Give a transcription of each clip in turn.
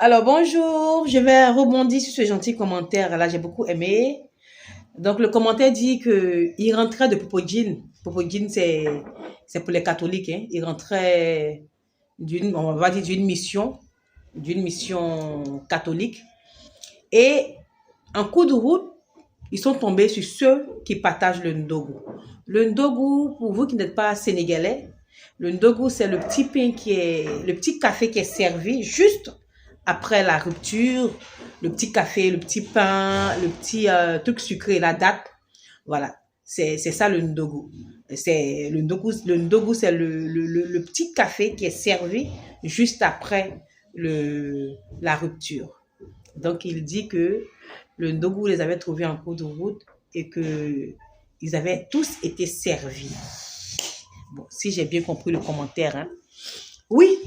Alors, bonjour, je vais rebondir sur ce gentil commentaire. Là, j'ai beaucoup aimé. Donc, le commentaire dit que il rentrait de Popodjine. Popodjine, c'est pour les catholiques, hein. Il rentrait on va dire d'une mission catholique. Et en cours de route, ils sont tombés sur ceux qui partagent le ndogu. Le ndogu, pour vous qui n'êtes pas sénégalais, le ndogu, c'est le petit pain le petit café qui est servi juste après la rupture, le petit café, le petit pain, le petit truc sucré, la date. Voilà, c'est ça le ndogu. C'est le ndogu, c'est le petit café qui est servi juste après la rupture. Donc, il dit que le ndogu les avait trouvés en cours de route et que ils avaient tous été servis. Bon, si j'ai bien compris le commentaire, hein. Oui,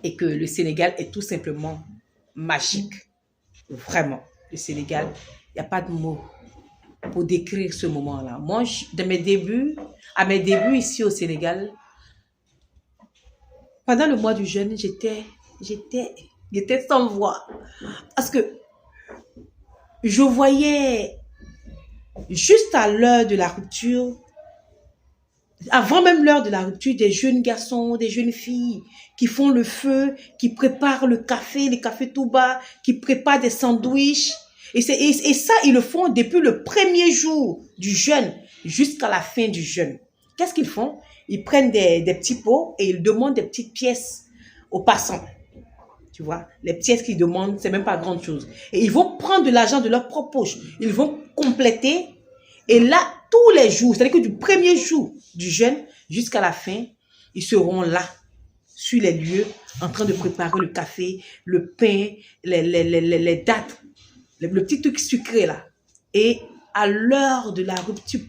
et que le Sénégal est tout simplement magique. Vraiment, le Sénégal, il n'y a pas de mots pour décrire ce moment-là. Moi, à mes débuts ici au Sénégal, pendant le mois du jeûne, j'étais sans voix. Parce que je voyais juste à l'heure de la rupture, avant même l'heure de la rupture, des jeunes garçons, des jeunes filles qui font le feu, qui préparent le café, les cafés tout bas, qui préparent des sandwichs. Et ça, ils le font depuis le premier jour du jeûne jusqu'à la fin du jeûne. Qu'est-ce qu'ils font? Ils prennent des petits pots et ils demandent des petites pièces aux passants. Tu vois, les pièces qu'ils demandent, c'est même pas grand chose. Et ils vont prendre de l'argent de leur propre poche. Ils vont compléter. Et là, tous les jours, c'est-à-dire que du premier jour du jeûne jusqu'à la fin, ils seront là, sur les lieux, en train de préparer le café, le pain, les dattes, le petit truc sucré là. Et à l'heure de la rupture,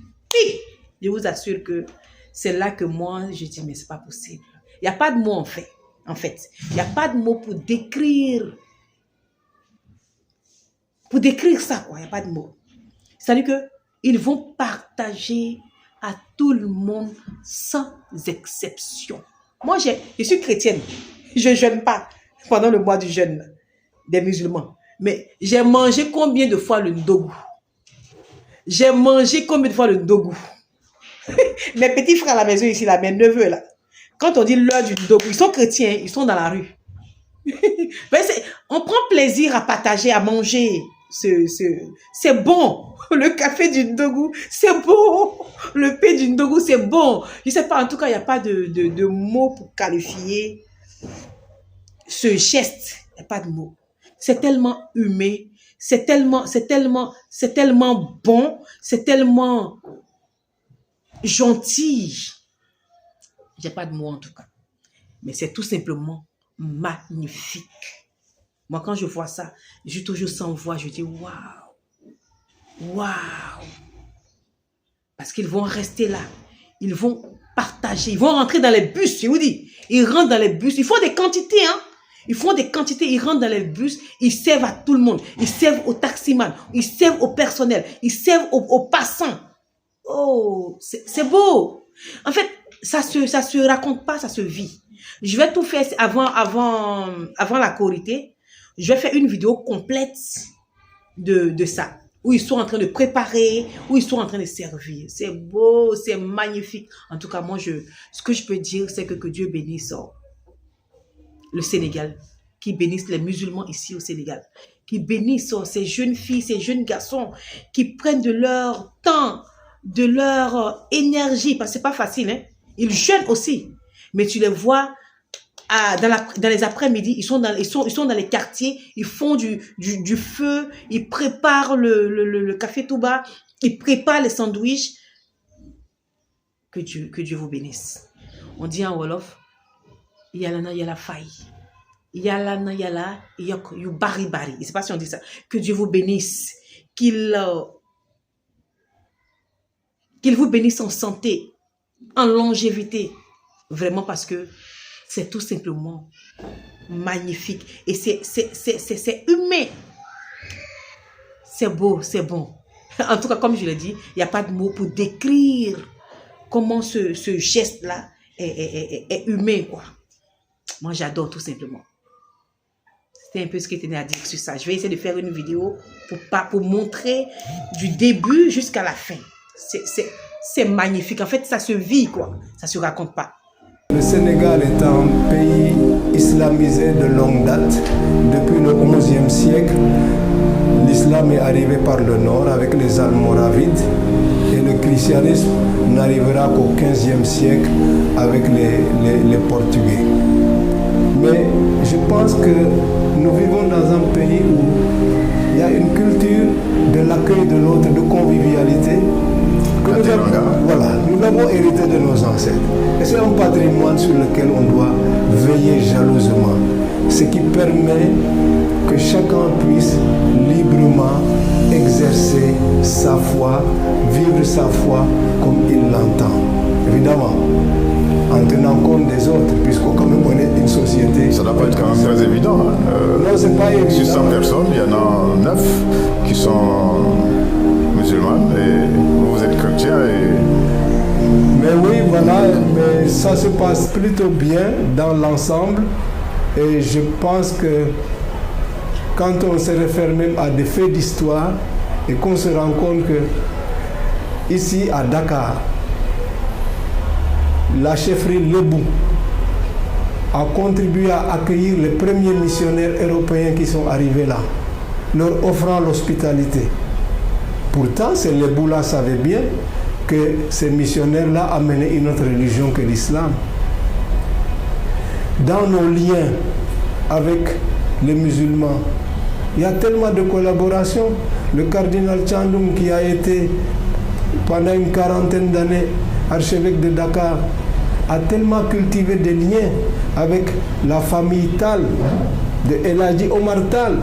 je vous assure que c'est là que moi, je dis, mais c'est pas possible. Il n'y a pas de mots en fait. Il n'y a pas de mots pour décrire ça, quoi. Il n'y a pas de mots. C'est-à-dire que ils vont partager à tout le monde sans exception. Moi, je suis chrétienne. Je ne jeûne pas pendant le mois du jeûne des musulmans. Mais j'ai mangé combien de fois le ndogu? J'ai mangé combien de fois le ndogu? Mes petits frères à la maison ici, là, mes neveux, là. Quand on dit l'heure du ndogu, ils sont chrétiens, ils sont dans la rue. On prend plaisir à partager, à manger. C'est bon. Le café du ndogu, c'est bon. Le pain du ndogu, c'est bon. Je ne sais pas, en tout cas, il n'y a pas de mots pour qualifier ce geste. Il n'y a pas de mots. C'est tellement humain. C'est tellement bon. C'est tellement gentil. Il n'y a pas de mots en tout cas. Mais c'est tout simplement magnifique. Moi, quand je vois ça, je suis toujours sans voix. Je dis, waouh. Waouh! Parce qu'ils vont rester là. Ils vont partager. Ils vont rentrer dans les bus, je vous dis. Ils rentrent dans les bus. Ils font des quantités, hein. Ils font des quantités. Ils rentrent dans les bus. Ils servent à tout le monde. Ils servent aux taximans. Ils servent au personnel. Ils servent aux passants. Oh, c'est beau. En fait, ça se raconte pas, ça se vit. Je vais tout faire avant la Korité. Je vais faire une vidéo complète de ça. Où ils sont en train de préparer, où ils sont en train de servir. C'est beau, c'est magnifique. En tout cas, moi, ce que je peux dire, c'est que Dieu bénisse le Sénégal, qui bénisse les musulmans ici au Sénégal, qui bénisse ces jeunes filles, ces jeunes garçons, qui prennent de leur temps, de leur énergie, parce que c'est pas facile, hein. Ils jeûnent aussi, mais tu les vois dans les après-midi, ils sont dans les quartiers, ils font du feu, ils préparent le café tout bas, ils préparent les sandwichs. Que Dieu vous bénisse. On dit en Wolof, Yalana yala faille. Yalana yala yok yu bari bari. Je ne sais pas si on dit ça. Que Dieu vous bénisse. Qu'il vous bénisse en santé, en longévité. Vraiment parce que c'est tout simplement magnifique. Et c'est humain. C'est beau, c'est bon. En tout cas, comme je l'ai dit, il n'y a pas de mots pour décrire comment ce geste-là est humain, quoi. Moi, j'adore tout simplement. C'était un peu ce que je tenais à dire sur ça. Je vais essayer de faire une vidéo pour montrer du début jusqu'à la fin. C'est magnifique. En fait, ça se vit, quoi. Ça se raconte pas. Le Sénégal est un pays islamisé de longue date. Depuis le XIe siècle, l'islam est arrivé par le nord avec les Almoravides et le christianisme n'arrivera qu'au XVe siècle avec les Portugais. Mais je pense que nous vivons dans un pays où il y a une culture de l'accueil de l'autre, de convivialité. Que nous l'avons hérité de nos ancêtres. Et c'est un patrimoine sur lequel on doit veiller jalousement. Ce qui permet que chacun puisse librement exercer sa foi, vivre sa foi comme il l'entend. Évidemment, en tenant compte des autres, puisque quand même on est une société. Ça ne doit pas être quand même très évident. Non, c'est pas évident. Sur 100 personnes, il y en a 9 qui sont musulmanes et vous êtes chrétiens. Mais oui, voilà, mais ça se passe plutôt bien dans l'ensemble. Et je pense que quand on se réfère même à des faits d'histoire et qu'on se rend compte que ici à Dakar, la chefferie Lebou a contribué à accueillir les premiers missionnaires européens qui sont arrivés là, leur offrant l'hospitalité. Pourtant, ces Lebou-là savaient bien que ces missionnaires-là amenaient une autre religion que l'islam. Dans nos liens avec les musulmans, il y a tellement de collaboration. Le cardinal Tchandoum, qui a été pendant une quarantaine d'années archevêque de Dakar, a tellement cultivé des liens avec la famille Tal, de El Hadji Omar Tal.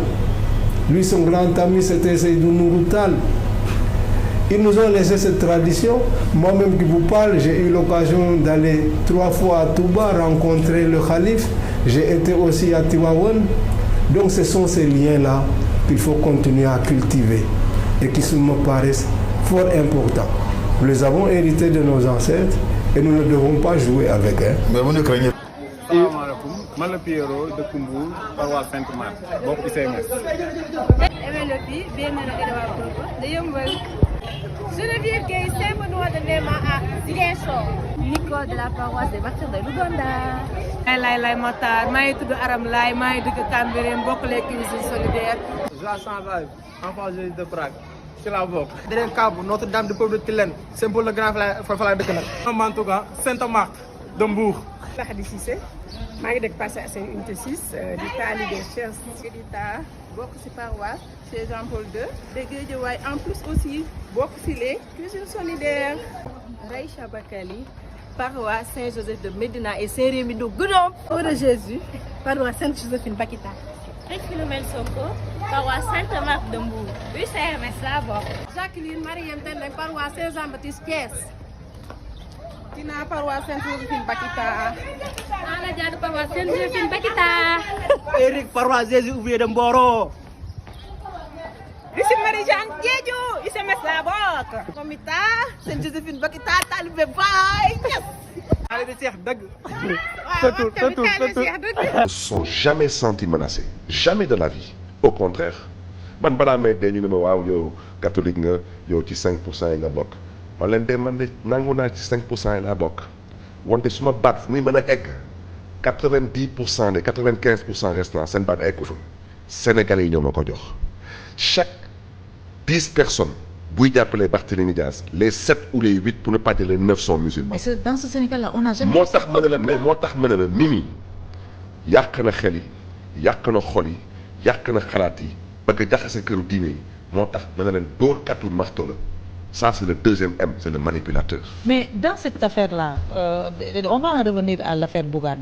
Lui, son grand ami, c'était Seydou Nourou Tal. Ils nous ont laissé cette tradition. Moi-même qui vous parle, j'ai eu l'occasion d'aller 3 fois à Touba rencontrer le calife. J'ai été aussi à Tiwawan. Donc ce sont ces liens-là qu'il faut continuer à cultiver et qui me paraissent fort importants. Nous les avons hérités de nos ancêtres et nous ne devons pas jouer avec. Mais vous ne craignez pas. Man la Pierrot de Koumbour, paroisse Sainte-Marthe, bokk ICMS. Geneviève Gueye, Saint-Benoît de Néma à Ziguinchor. Nicole de la paroisse des Martyrs de Louganda. Lay Matar, maa ngi tudd Aram Lay, maa ngi dëkk Cambérène, bokk les cuisines solidaires. Joie sans live, enfant Jésus de Prague. C'est la bokk. Derrière Kabou, Notre-Dame du peuple de Tilène, Saint-Paul le Grand fa la dëkk nag. Mantouga, Sainte-Marthe de Mbour. Khady Cissé maa ngi dëkk Parcelles Assainies unité 6 di taalibe Cheikh Sidita bokk ci paroisse chez Jean-Paul II de Guédiawaye en plus aussi bokk ci les cuisines solidaires. Raïcha Bakali, paroisse Saint-Joseph de Médina et Saint-Rémy de Goudomp. Au de Jésus, paroisse Sainte-Joséphine Bakita. Philomène Sonko, paroisse Sainte-Marthe de Mbour. UCMS la bokk. Jacqueline Mariam Tendeng, paroisse Saint-Jean-Baptiste Thiès. Tina paroisse Sainte-Joséphine Bakita. Ana Diagne paroisse Sainte-Joséphine Bakita. Eric paroisse Jésus ouvrier de Mboro. Ici Marie-Jeanne Diédhiou, ICMS la bokk. Komita, Sainte-Joséphine Bakita, talibé Baye. Ils ne se sont jamais sentis menacés, jamais de la vie. Au contraire, man balaa may dee ñu ne ma waaw yow catholique nga yow ci 5% yi nga bokk man leen de man de nangu naa ci 5% yi laa bokk wante su ma baat fu muy mën a egg 90% de 95% restant seen baat eggu fa Sénégalais yi ñoo ma ko jox chaque 10 personnes. buy jàppale Barthélémy Dias les 7 ou les 8 pour ne pas dire les 9 sont musulmans. Mais dans ce Sénégal-là on n'a jamais. moo tax ma ne la mais moo tax ma ne la Mimi yàq na xel yi yàq na xol yi yàq na xalaat yi bëgg a jaxase këru diine yi moo tax ma ne leen dóorkatu marto la ça c'est le deuxième M, c'est le manipulateur. Mais dans cette affaire-là on va en revenir à l'affaire Bougane.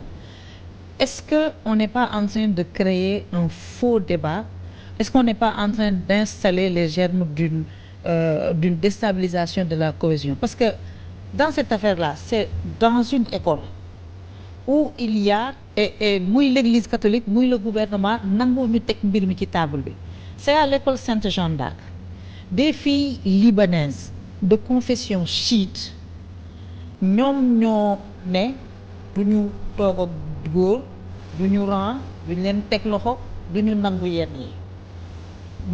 Est-ce qu'on n'est pas en train de créer un faux débat? Est-ce qu'on n'est pas en train d'installer les germes d'une déstabilisation de la cohésion? Parce que dans cette affaire-là, c'est dans une école où il y a et muy l'église catholique muy le gouvernement nangu ñu teg mbir mi ci table bi. C'est à l'école Sainte-Jeanne d'Arc des filles libanaises de confession chiite ñoom ñoo ne du ñu toog ak góor du ñu ran du ñu leen teg loxo du ñu nangu yenn yi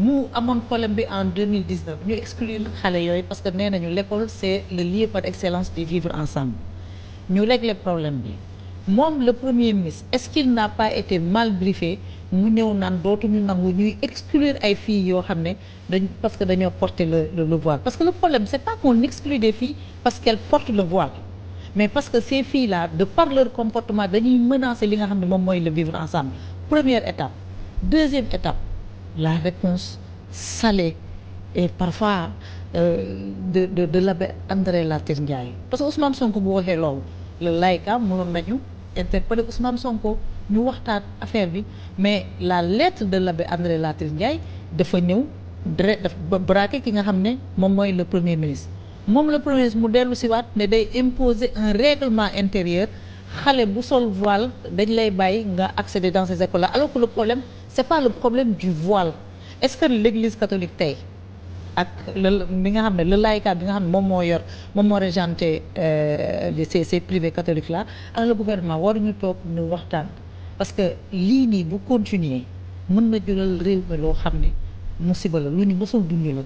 mu amoon problème bi en 2019 ñu exclure xale yooyu parce que nee nañu l'école c'est le lieu par excellence du vivre ensemble ñu régler problème bi moom le premier ministre est-ce qu'il n'a pas été mal briefé mu ñëw naan dootuñu nangu ñuy exclure ay filles yoo xam ne parce que dañoo porter le voile parce que le problème c'est pas qu'on exclut des filles parce qu'elles portent le voile mais parce que ces filles-là de par leur comportement dañuy menacer li nga xam ne moom mooy le vivre ensemble première étape deuxième étape la réponse salée et parfois de l'abbé André Latyr Ndiaye parce que Ousmane Sonko bu waxee loolu le laïka mënoon nañu interpeller Ousmane Sonko ñu waxtaan affaire bi mais la lettre de l'abbé André Latyr Ndiaye dafa ñëw dafa braqué ki nga xam ne moom mooy le premier ministre moom le premier ministre mu dellu si waat ne day imposer un règlement intérieur xale bu sol voile dañ lay bàyyi nga accéder dans ces écoles là alors que le problème c'est pas le problème du voile est-ce que l'église catholique tey ak bi nga xam ne le laïcat bi nga xam ne moom moo régenté ces privés catholiques là ak le gouvernement waruñu toog ñu waxtaan parce que lii nii bu continuer mën na jural réew mi loo xam ne musiba la lu ñu mësul dund la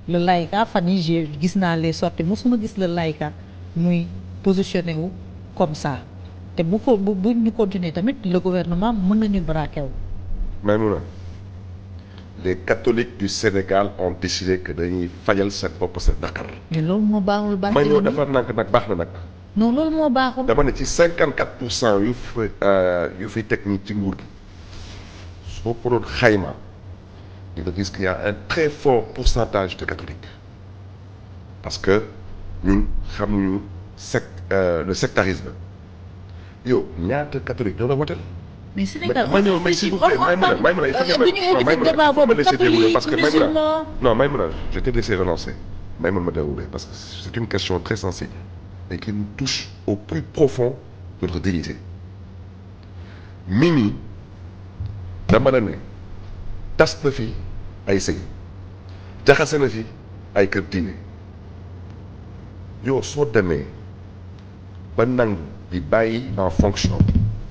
le laïcat fan yi gis naa les sorties mosuma gis le laïcat muy positionné wu comme ça te bu ñu continuer tamit le gouvernement mën nañu braqué wu. Maïmouna, les catholiques du Sénégal ont décidé que dañuy fajal seen bopp sa Dakar. mais loolu moo baaxul baax. ma ñëw dafa nag baax na nag. non loolu moo baaxul. dama ne ci 54% yu fi teg nii ci nguur gi soo ko doon xayma di nga gis qu'il y a un très fort pourcentage de catholiques parce que ñun xamuñu le sectarisme yow ñaata catholique ñoo la woteel. mais Sénégal ma ñëw mais s'il vous plaît Maïmouna parce que Maïmouna je t'ai laissé relancer Maïmouna ma déroulé parce que c'est une question très sensible et qui nous touche au plus profond de notre dignité Mimi dama la ne tas na fi ay sëy jaxase na fi ay kër diine yow soo demee ba nangu di bàyyi en fonction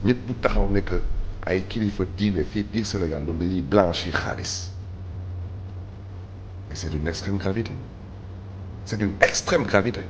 nit bu taxaw ne que ay kilifa diine fii biir Sénégal loolu dañuy blanchir xaalis et c'est d'une extrême gravité c'est d'une extrême gravité.